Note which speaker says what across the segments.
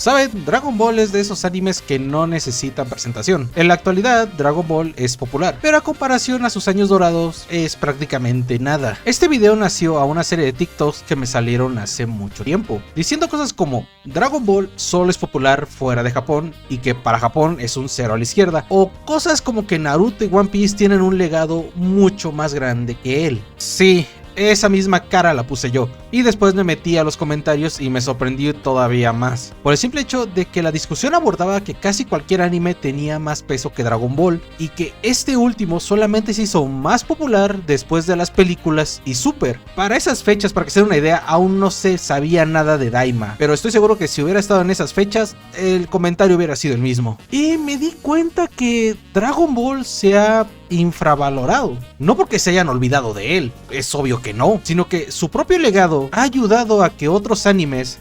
Speaker 1: Saben, Dragon Ball es de esos animes que no necesitan presentación. En la actualidad, Dragon Ball es popular, pero a comparación a sus años dorados, es prácticamente nada. Este video nació a una serie de TikToks que me salieron hace mucho tiempo, diciendo cosas como Dragon Ball solo es popular fuera de Japón y que para Japón es un cero a la izquierda, o cosas como que Naruto y One Piece tienen un legado mucho más grande que él. Sí, esa misma cara la puse yo, y después me metí a los comentarios y me sorprendí todavía más, por el simple hecho de que la discusión abordaba que casi cualquier anime tenía más peso que Dragon Ball, y que este último solamente se hizo más popular después de las películas y Super. Para esas fechas, para que se den una idea, aún no se sabía nada de Daima, pero estoy seguro que si hubiera estado en esas fechas, el comentario hubiera sido el mismo. Y me di cuenta que Dragon Ball se ha infravalorado, no porque se hayan olvidado de él, es obvio que no, sino que su propio legado ha ayudado a que otros animes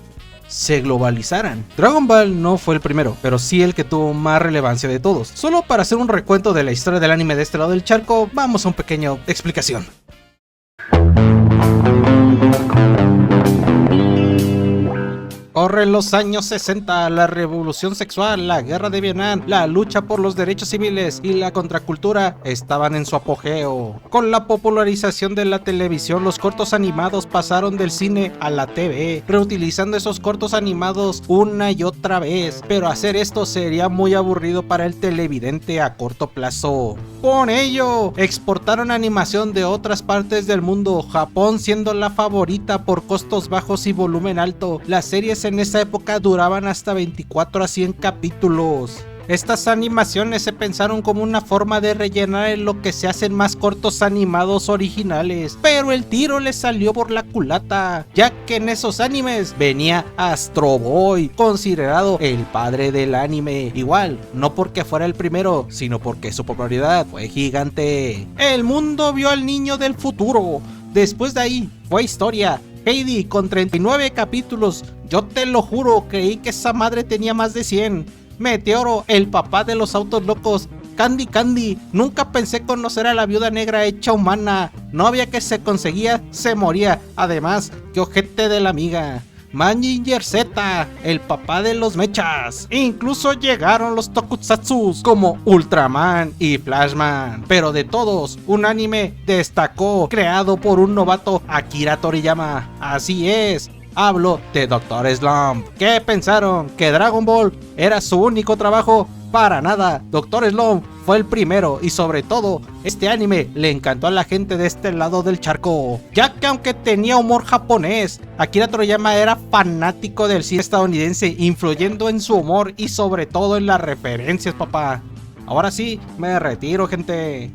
Speaker 1: se globalizaran. Dragon Ball no fue el primero, pero sí el que tuvo más relevancia de todos. Solo para hacer un recuento de la historia del anime de este lado del charco, vamos a una pequeña explicación. Corren los años 60, la revolución sexual, la guerra de Vietnam, la lucha por los derechos civiles y la contracultura estaban en su apogeo. Con la popularización de la televisión, los cortos animados pasaron del cine a la TV, reutilizando esos cortos animados una y otra vez, pero hacer esto sería muy aburrido para el televidente a corto plazo. Por ello, exportaron animación de otras partes del mundo, Japón siendo la favorita por costos bajos y volumen alto. Las series en esa época duraban hasta 24 a 100 capítulos. Estas animaciones se pensaron como una forma de rellenar en lo que se hacen más cortos animados originales, pero el tiro le salió por la culata, ya que en esos animes venía Astro Boy, considerado el padre del anime. Igual, no porque fuera el primero, sino porque su popularidad fue gigante. El mundo vio al niño del futuro. Después de ahí, fue historia. Heidi con 39 capítulos, yo te lo juro, creí que esa madre tenía más de 100. Meteoro, el papá de los autos locos. Candy, nunca pensé conocer a la viuda negra hecha humana. Novia que se conseguía, se moría. Además, qué ojete de la amiga. Mazinger Z, el papá de los mechas. Incluso llegaron los tokusatsus como Ultraman y Flashman. Pero de todos, un anime destacó, creado por un novato, Akira Toriyama. Así es, hablo de Dr. Slump. ¿Qué pensaron? ¿Que Dragon Ball era su único trabajo? Para nada, Dr. Slump fue el primero, y sobre todo, este anime le encantó a la gente de este lado del charco, ya que aunque tenía humor japonés, Akira Toriyama era fanático del cine estadounidense, influyendo en su humor y sobre todo en las referencias, papá. Ahora sí, me retiro, gente.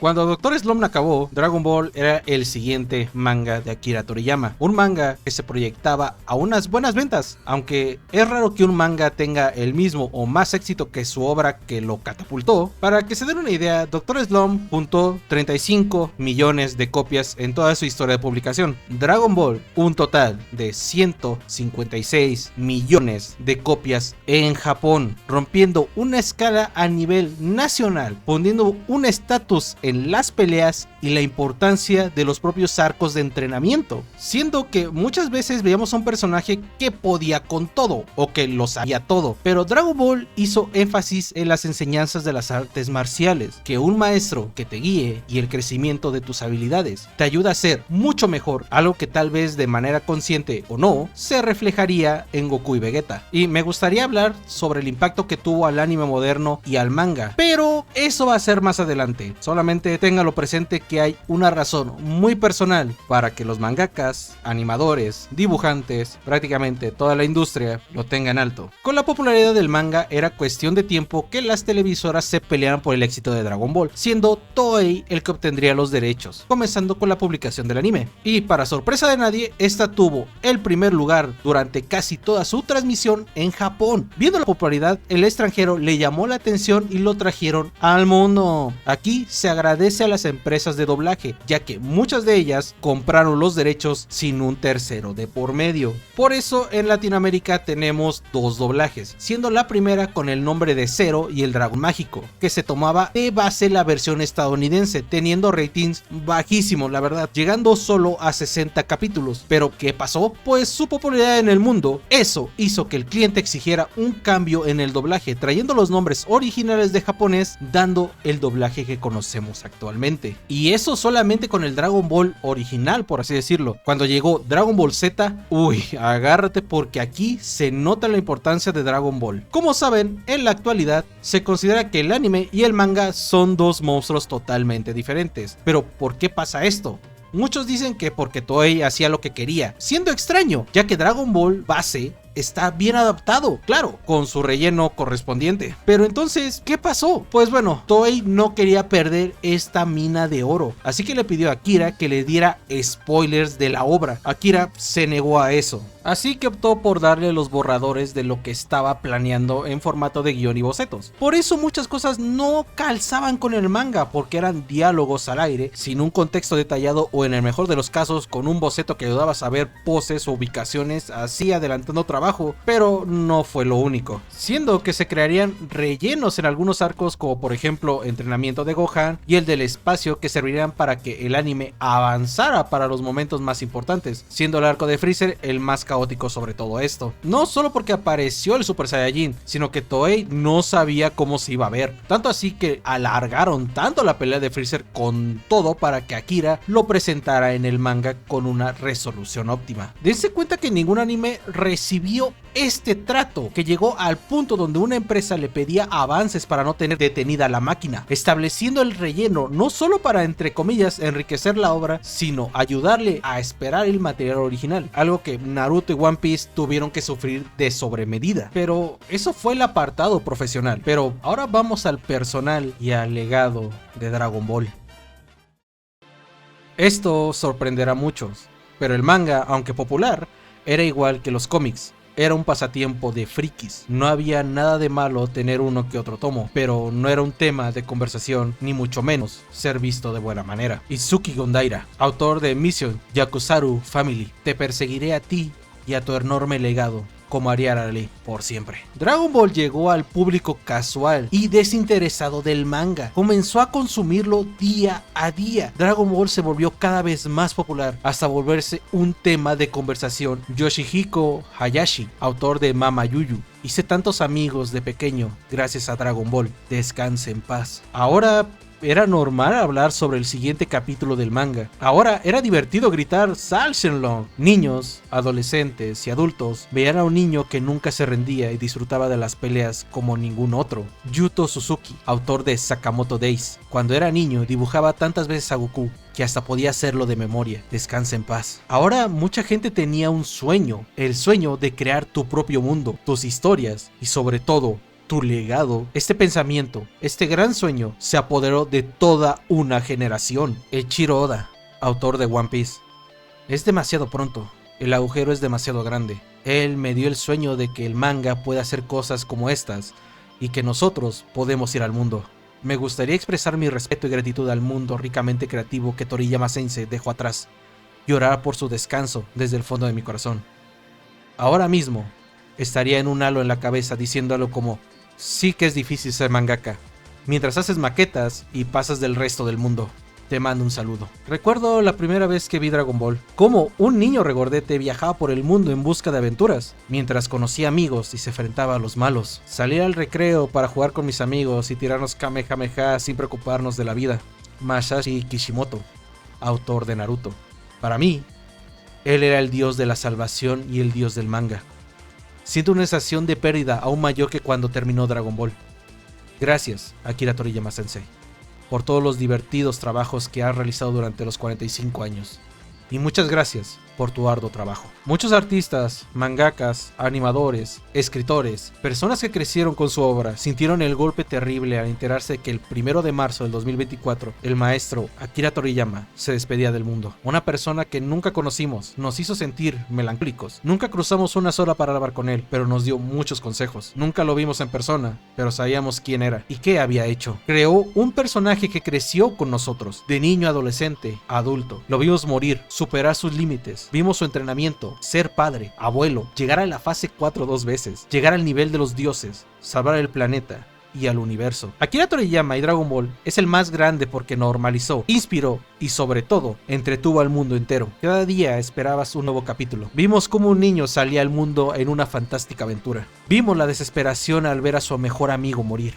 Speaker 1: Cuando Dr. Slump acabó, Dragon Ball era el siguiente manga de Akira Toriyama, un manga que se proyectaba a unas buenas ventas, aunque es raro que un manga tenga el mismo o más éxito que su obra que lo catapultó. Para que se den una idea, Dr. Slump juntó 35 millones de copias en toda su historia de publicación. Dragon Ball, un total de 156 millones de copias en Japón, rompiendo una escala a nivel nacional, poniendo un estatus en las peleas y la importancia de los propios arcos de entrenamiento, siendo que muchas veces veíamos a un personaje que podía con todo o que lo sabía todo, pero Dragon Ball hizo énfasis en las enseñanzas de las artes marciales, que un maestro que te guíe y el crecimiento de tus habilidades te ayuda a ser mucho mejor, algo que tal vez de manera consciente o no se reflejaría en Goku y Vegeta. Y me gustaría hablar sobre el impacto que tuvo al anime moderno y al manga, pero eso va a ser más adelante. Solamente téngalo presente que hay una razón muy personal para que los mangakas, animadores, dibujantes, prácticamente toda la industria lo tengan alto. Con la popularidad del manga era cuestión de tiempo que las televisoras se pelearan por el éxito de Dragon Ball, siendo Toei el que obtendría los derechos, comenzando con la publicación del anime. Y para sorpresa de nadie, esta tuvo el primer lugar durante casi toda su transmisión en Japón. Viendo la popularidad, el extranjero le llamó la atención y lo trajeron al mundo. Aquí se agradece agradece a las empresas de doblaje, ya que muchas de ellas compraron los derechos sin un tercero de por medio. Por eso en Latinoamérica tenemos dos doblajes, siendo la primera con el nombre de Zero y el Dragón Mágico, que se tomaba de base la versión estadounidense, teniendo ratings bajísimos la verdad, llegando solo a 60 capítulos. Pero ¿qué pasó? Pues su popularidad en el mundo, eso hizo que el cliente exigiera un cambio en el doblaje, trayendo los nombres originales de japonés, dando el doblaje que conocemos actualmente. Y eso solamente con el Dragon Ball original, por así decirlo. Cuando llegó Dragon Ball Z, uy, agárrate porque aquí se nota la importancia de Dragon Ball. Como saben, en la actualidad se considera que el anime y el manga son dos monstruos totalmente diferentes. Pero ¿por qué pasa esto? Muchos dicen que porque Toei hacía lo que quería, siendo extraño, ya que Dragon Ball base está bien adaptado, claro, con su relleno correspondiente. Pero entonces, ¿qué pasó? Pues bueno, Toei no quería perder esta mina de oro, así que le pidió a Akira que le diera spoilers de la obra. Akira se negó a eso, así que optó por darle los borradores de lo que estaba planeando en formato de guión y bocetos. Por eso muchas cosas no calzaban con el manga, porque eran diálogos al aire, sin un contexto detallado o en el mejor de los casos con un boceto que ayudaba a saber poses o ubicaciones, así adelantando trabajo. Pero no fue lo único, siendo que se crearían rellenos en algunos arcos, como por ejemplo entrenamiento de Gohan y el del espacio, que servirían para que el anime avanzara para los momentos más importantes, siendo el arco de Freezer el más caótico sobre todo esto. No solo porque apareció el Super Saiyajin, sino que Toei no sabía cómo se iba a ver, tanto así que alargaron tanto la pelea de Freezer con todo para que Akira lo presentara en el manga con una resolución óptima. Dense cuenta que ningún anime recibió este trato, que llegó al punto donde una empresa le pedía avances para no tener detenida la máquina, estableciendo el relleno no solo para, entre comillas, enriquecer la obra, sino ayudarle a esperar el material original, algo que Naruto y One Piece tuvieron que sufrir de sobremedida. Pero eso fue el apartado profesional, pero ahora vamos al personal y al legado de Dragon Ball. Esto sorprenderá a muchos, pero el manga, aunque popular, era igual que los cómics. Era un pasatiempo de frikis. No había nada de malo tener uno que otro tomo, pero no era un tema de conversación, ni mucho menos ser visto de buena manera. Izuki Gondaira, autor de Mission Yakuzaru Family, te perseguiré a ti y a tu enorme legado, como haría Arale por siempre. Dragon Ball llegó al público casual y desinteresado del manga. Comenzó a consumirlo día a día. Dragon Ball se volvió cada vez más popular hasta volverse un tema de conversación. Yoshihiko Hayashi, autor de Mama Yuyu, hice tantos amigos de pequeño gracias a Dragon Ball. Descanse en paz. Ahora era normal hablar sobre el siguiente capítulo del manga. Ahora era divertido gritar Sal Shenlong. Niños, adolescentes y adultos veían a un niño que nunca se rendía y disfrutaba de las peleas como ningún otro. Yuto Suzuki, autor de Sakamoto Days, cuando era niño dibujaba tantas veces a Goku que hasta podía hacerlo de memoria. Descansa en paz. Ahora mucha gente tenía un sueño, el sueño de crear tu propio mundo, tus historias y sobre todo tu legado. Este pensamiento, este gran sueño, se apoderó de toda una generación. Eiichiro Oda, autor de One Piece. Es demasiado pronto, el agujero es demasiado grande. Él me dio el sueño de que el manga puede hacer cosas como estas y que nosotros podemos ir al mundo. Me gustaría expresar mi respeto y gratitud al mundo ricamente creativo que Toriyama Sensei dejó atrás y orar por su descanso desde el fondo de mi corazón. Ahora mismo estaría en un halo en la cabeza diciéndolo como: sí que es difícil ser mangaka, mientras haces maquetas y pasas del resto del mundo. Te mando un saludo. Recuerdo la primera vez que vi Dragon Ball, como un niño regordete viajaba por el mundo en busca de aventuras, mientras conocía amigos y se enfrentaba a los malos. Salía al recreo para jugar con mis amigos y tirarnos kamehameha sin preocuparnos de la vida. Masashi Kishimoto, autor de Naruto. Para mí, él era el dios de la salvación y el dios del manga. Siento una sensación de pérdida aún mayor que cuando terminó Dragon Ball. Gracias, Akira Toriyama Sensei, por todos los divertidos trabajos que has realizado durante los 45 años. Y muchas gracias por tu arduo trabajo. Muchos artistas, mangakas, animadores, escritores, personas que crecieron con su obra, sintieron el golpe terrible al enterarse que el 1 de marzo del 2024, el maestro Akira Toriyama se despedía del mundo. Una persona que nunca conocimos, nos hizo sentir melancólicos. Nunca cruzamos una sola palabra con él, pero nos dio muchos consejos. Nunca lo vimos en persona, pero sabíamos quién era y qué había hecho. Creó un personaje que creció con nosotros, de niño a adolescente a adulto. Lo vimos morir, superar sus límites. Vimos su entrenamiento, ser padre, abuelo, llegar a la fase 4 2 veces, llegar al nivel de los dioses, salvar el planeta y al universo. Akira Toriyama y Dragon Ball es el más grande porque normalizó, inspiró y sobre todo entretuvo al mundo entero. Cada día esperabas un nuevo capítulo. Vimos cómo un niño salía al mundo en una fantástica aventura. Vimos la desesperación al ver a su mejor amigo morir.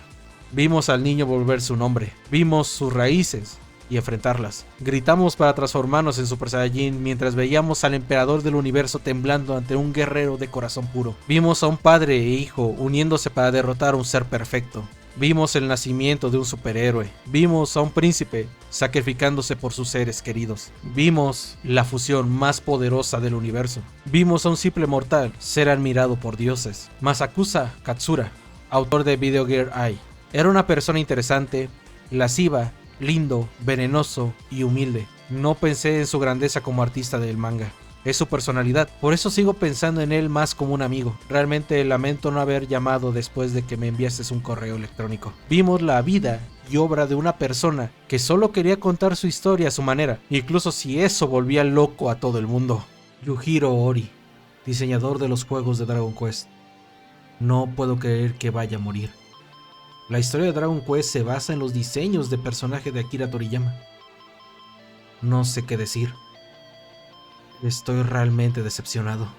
Speaker 1: Vimos al niño volverse un hombre. Vimos sus raíces y enfrentarlas. Gritamos para transformarnos en Super Saiyajin mientras veíamos al emperador del universo temblando ante un guerrero de corazón puro. Vimos a un padre e hijo uniéndose para derrotar a un ser perfecto. Vimos el nacimiento de un superhéroe. Vimos a un príncipe sacrificándose por sus seres queridos. Vimos la fusión más poderosa del universo. Vimos a un simple mortal ser admirado por dioses. Masakusa Katsura, autor de Video Gear Eye, era una persona interesante, lasciva, lindo, venenoso y humilde. No pensé en su grandeza como artista del manga. Es su personalidad, por eso sigo pensando en él más como un amigo. Realmente lamento no haber llamado después de que me enviases un correo electrónico. Vimos la vida y obra de una persona que solo quería contar su historia a su manera, incluso si eso volvía loco a todo el mundo. Yujiro Ori, diseñador de los juegos de Dragon Quest. No puedo creer que vaya a morir. La historia de Dragon Quest se basa en los diseños de personaje de Akira Toriyama. No sé qué decir. Estoy realmente decepcionado.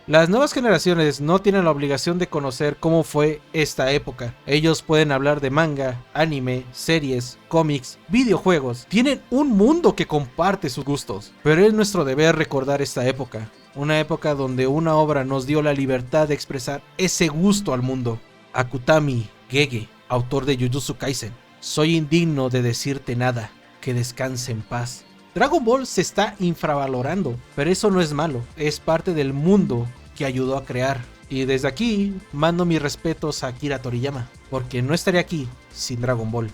Speaker 1: Las nuevas generaciones no tienen la obligación de conocer cómo fue esta época. Ellos pueden hablar de manga, anime, series, cómics, videojuegos. Tienen un mundo que comparte sus gustos. Pero es nuestro deber recordar esta época. Una época donde una obra nos dio la libertad de expresar ese gusto al mundo. Akutami Gege, autor de Jujutsu Kaisen. Soy indigno de decirte nada. Que descanse en paz. Dragon Ball se está infravalorando, pero eso no es malo, es parte del mundo que ayudó a crear. Y desde aquí mando mis respetos a Akira Toriyama, porque no estaría aquí sin Dragon Ball.